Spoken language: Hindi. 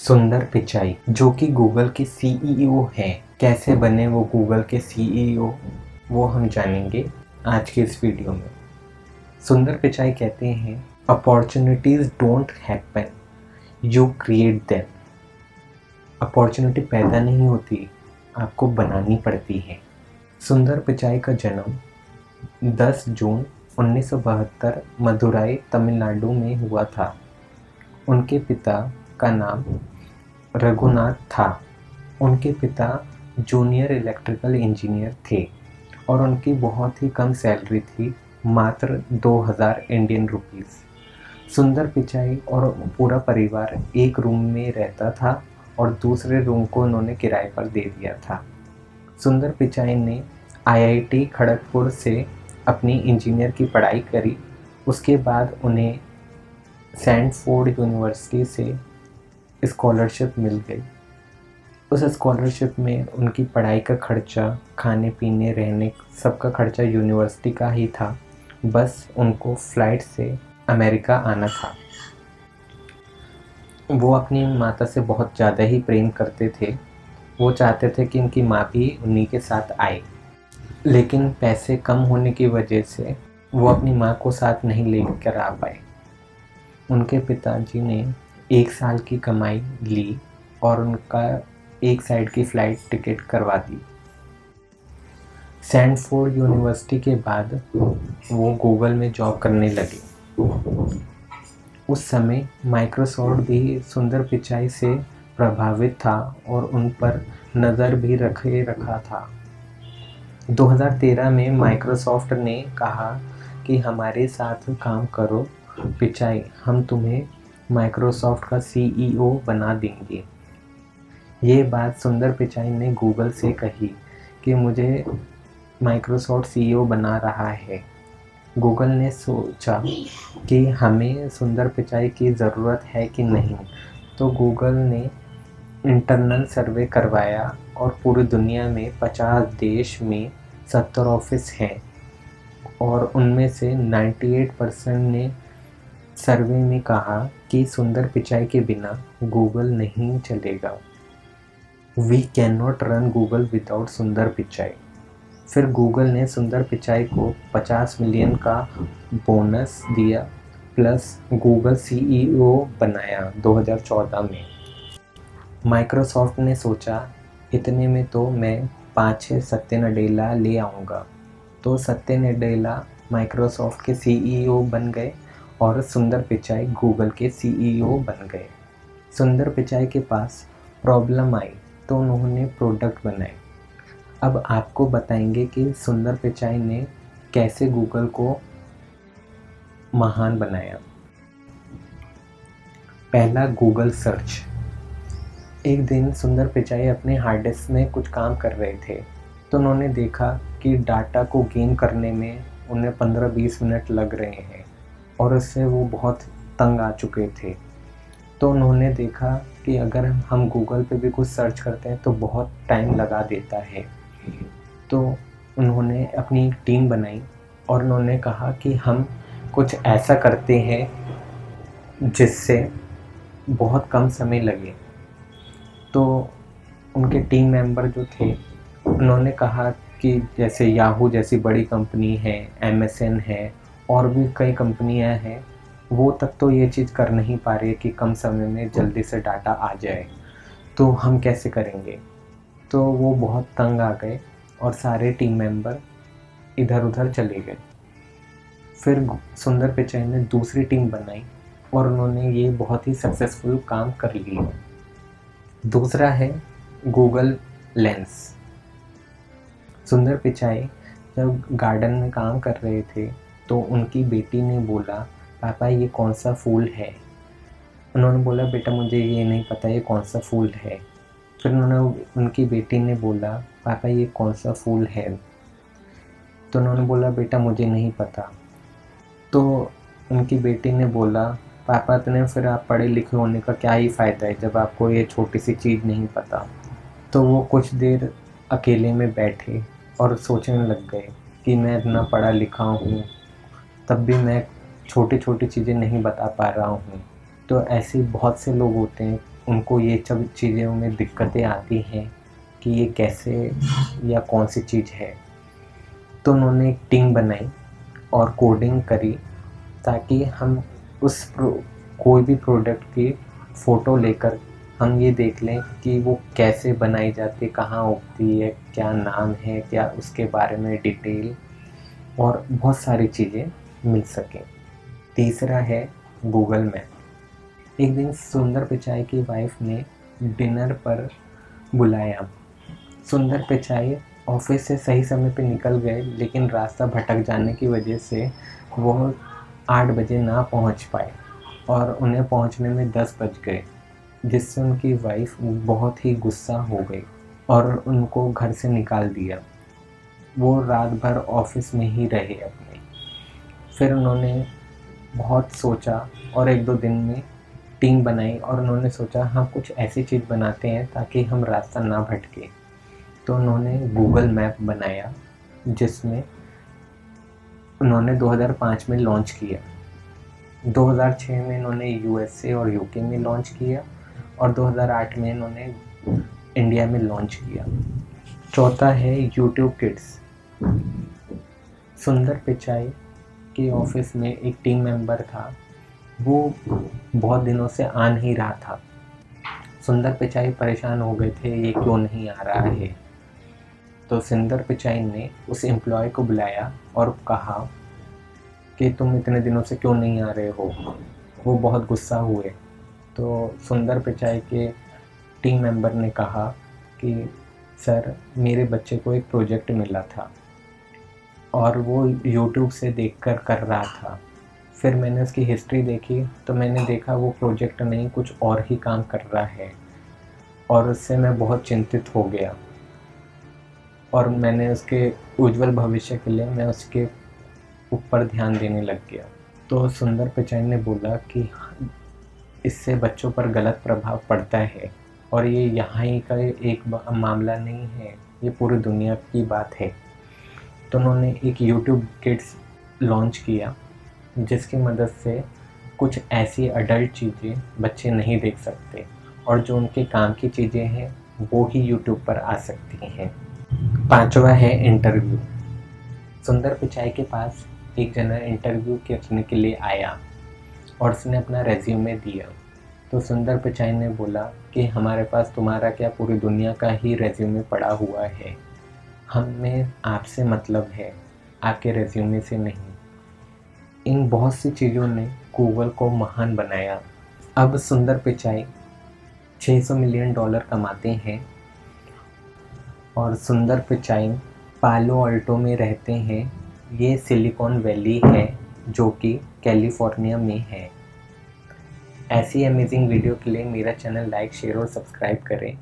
सुंदर पिचाई जो कि गूगल के सीईओ हैं। कैसे बने वो गूगल के सीईओ, वो हम जानेंगे आज के इस वीडियो में। सुंदर पिचाई कहते हैं, opportunities don't happen, you create them. Opportunity पैदा नहीं होती, आपको बनानी पड़ती है। सुंदर पिचाई का जन्म 10 जून 1972 मदुराई, तमिलनाडु में हुआ था। उनके पिता का नाम रघुनाथ था। उनके पिता जूनियर इलेक्ट्रिकल इंजीनियर थे और उनकी बहुत ही कम सैलरी थी, मात्र 2000 इंडियन रुपीस। सुंदर पिचाई और पूरा परिवार एक रूम में रहता था और दूसरे रूम को उन्होंने किराए पर दे दिया था। सुंदर पिचाई ने आईआईटी खड़गपुर से अपनी इंजीनियर की पढ़ाई करी। उसके बाद उन्हें सैंडफोर्ड यूनिवर्सिटी से स्कॉलरशिप मिल गई। उस स्कॉलरशिप में उनकी पढ़ाई का खर्चा, खाने पीने, रहने, सबका खर्चा यूनिवर्सिटी का ही था। बस उनको फ़्लाइट से अमेरिका आना था। वो अपनी माता से बहुत ज़्यादा ही प्रेम करते थे। वो चाहते थे कि उनकी माँ भी उन्हीं के साथ आए, लेकिन पैसे कम होने की वजह से वो अपनी माँ को साथ नहीं लेकर आ पाए। उनके पिताजी ने 1 साल की कमाई ली और उनका एक साइड की फ़्लाइट टिकट करवा दी। सैंडफोर्ड यूनिवर्सिटी के बाद वो गूगल में जॉब करने लगे। उस समय माइक्रोसॉफ्ट भी सुंदर पिचाई से प्रभावित था और उन पर नज़र भी रखा था। 2013 में माइक्रोसॉफ्ट ने कहा कि हमारे साथ काम करो पिचाई, हम तुम्हें माइक्रोसॉफ्ट का सीईओ बना देंगे। ये बात सुंदर पिचाई ने गूगल से कही कि मुझे माइक्रोसॉफ्ट सीईओ बना रहा है। गूगल ने सोचा कि हमें सुंदर पिचाई की ज़रूरत है कि नहीं, तो गूगल ने इंटरनल सर्वे करवाया और पूरी दुनिया में 50 देश में 70 ऑफिस हैं और उनमें से 98% ने सर्वे में कहा कि सुंदर पिचाई के बिना गूगल नहीं चलेगा। We can not run Google without Sundar Pichai. फिर गूगल ने सुंदर पिचाई को 50 मिलियन का बोनस दिया प्लस गूगल सीईओ बनाया 2014 में। माइक्रोसॉफ्ट ने सोचा इतने में तो मैं 5-6 सत्य नडेला ले आऊँगा, तो सत्य नडेला माइक्रोसॉफ्ट के सीईओ बन गए और सुंदर पिचाई गूगल के सीईओ बन गए। सुंदर पिचाई के पास प्रॉब्लम आई तो उन्होंने प्रोडक्ट बनाए। अब आपको बताएंगे कि सुंदर पिचाई ने कैसे गूगल को महान बनाया। पहला, गूगल सर्च। एक दिन सुंदर पिचाई अपने हार्ड डिस्क में कुछ काम कर रहे थे तो उन्होंने देखा कि डाटा को गेन करने में उन्हें 15-20 मिनट लग रहे हैं और उससे वो बहुत तंग आ चुके थे। तो उन्होंने देखा कि अगर हम गूगल पे भी कुछ सर्च करते हैं तो बहुत टाइम लगा देता है। तो उन्होंने अपनी टीम बनाई और उन्होंने कहा कि हम कुछ ऐसा करते हैं जिससे बहुत कम समय लगे। तो उनके टीम मेंबर जो थे उन्होंने कहा कि जैसे याहू जैसी बड़ी कंपनी है, एमएसएन है और भी कई कंपनियां हैं, वो तक तो ये चीज़ कर नहीं पा रही है कि कम समय में जल्दी से डाटा आ जाए, तो हम कैसे करेंगे। तो वो बहुत तंग आ गए और सारे टीम मेंबर इधर उधर चले गए। फिर सुंदर पिचाई ने दूसरी टीम बनाई और उन्होंने ये बहुत ही सक्सेसफुल काम कर लिया। दूसरा है गूगल लेंस। सुंदर पिचाई जब गार्डन में काम कर रहे थे तो उनकी बेटी ने बोला, पापा ये कौन सा फूल है। उन्होंने बोला, बेटा मुझे ये नहीं पता ये कौन सा फूल है। फिर उनकी बेटी ने बोला, पापा ये कौन सा फूल है। तो उन्होंने बोला, बेटा मुझे नहीं पता। तो उनकी बेटी ने बोला, पापा ने फिर आप पढ़े लिखे होने का क्या ही फ़ायदा है जब आपको ये छोटी सी चीज़ नहीं पता। तो वो कुछ देर अकेले में बैठे और सोचने लग गए कि मैं इतना पढ़ा लिखा हूँ, तब भी मैं छोटी छोटी चीज़ें नहीं बता पा रहा हूँ। तो ऐसे बहुत से लोग होते हैं उनको ये सब चीज़ों में दिक्कतें आती हैं कि ये कैसे या कौन सी चीज़ है। तो उन्होंने एक टीम बनाई और कोडिंग करी ताकि हम कोई भी प्रोडक्ट की फ़ोटो लेकर हम ये देख लें कि वो कैसे बनाई जाती है, कहाँ उगती है, क्या नाम है, क्या उसके बारे में डिटेल और बहुत सारी चीज़ें मिल सकें। तीसरा है गूगल मैप। एक दिन सुंदर पिचाई की वाइफ ने डिनर पर बुलाया। सुंदर पिचाई ऑफिस से सही समय पे निकल गए, लेकिन रास्ता भटक जाने की वजह से वो 8 बजे ना पहुंच पाए और उन्हें पहुंचने में 10 बज गए, जिससे उनकी वाइफ बहुत ही गुस्सा हो गई और उनको घर से निकाल दिया। वो रात भर ऑफिस में ही रहे अपने। फिर उन्होंने बहुत सोचा और 1-2 दिन में टीम बनाई और उन्होंने सोचा हम कुछ ऐसी चीज़ बनाते हैं ताकि हम रास्ता ना भटके। तो उन्होंने गूगल मैप बनाया, जिसमें उन्होंने 2005 में लॉन्च किया। 2006 में इन्होंने यूएसए और यूके में लॉन्च किया और 2008 में इन्होंने इंडिया में लॉन्च किया। चौथा है यूट्यूब किड्स। सुंदर पिचाई के ऑफिस में एक टीम मेंबर था, वो बहुत दिनों से आ नहीं रहा था। सुंदर पिचाई परेशान हो गए थे, ये क्यों नहीं आ रहा है। तो सुंदर पिचाई ने उस एम्प्लॉय को बुलाया और कहा कि तुम इतने दिनों से क्यों नहीं आ रहे हो। वो बहुत गुस्सा हुए। तो सुंदर पिचाई के टीम मेंबर ने कहा कि सर, मेरे बच्चे को एक प्रोजेक्ट मिला था और वो यूट्यूब से देखकर कर रहा था। फिर मैंने उसकी हिस्ट्री देखी तो मैंने देखा वो प्रोजेक्ट नहीं कुछ और ही काम कर रहा है और उससे मैं बहुत चिंतित हो गया और मैंने उसके उज्जवल भविष्य के लिए मैं उसके ऊपर ध्यान देने लग गया। तो सुंदर पिचाई ने बोला कि इससे बच्चों पर गलत प्रभाव पड़ता है और ये यहाँ ही का एक मामला नहीं है, ये पूरी दुनिया की बात है। तो उन्होंने एक यूट्यूब किड्स लॉन्च किया, जिसकी मदद से कुछ ऐसी अडल्ट चीज़ें बच्चे नहीं देख सकते और जो उनके काम की चीज़ें हैं वो ही यूट्यूब पर आ सकती हैं। पांचवा है इंटरव्यू। सुंदर पिचाई के पास एक जना इंटरव्यू करने के लिए आया और उसने अपना रेज्यूमे दिया। तो सुंदर पिचाई ने बोला कि हमारे पास तुम्हारा क्या, पूरी दुनिया का ही रेज्यूमे पड़ा हुआ है, हमें आपसे मतलब है, आपके रेज्यूमे से नहीं। इन बहुत सी चीज़ों ने गूगल को महान बनाया। अब सुंदर पिचाई $600 मिलियन कमाते हैं और सुंदर पिचाई पालो अल्टो में रहते हैं। ये सिलिकॉन वैली है जो कि कैलिफोर्निया में है। ऐसी अमेजिंग वीडियो के लिए मेरा चैनल लाइक, शेयर और सब्सक्राइब करें।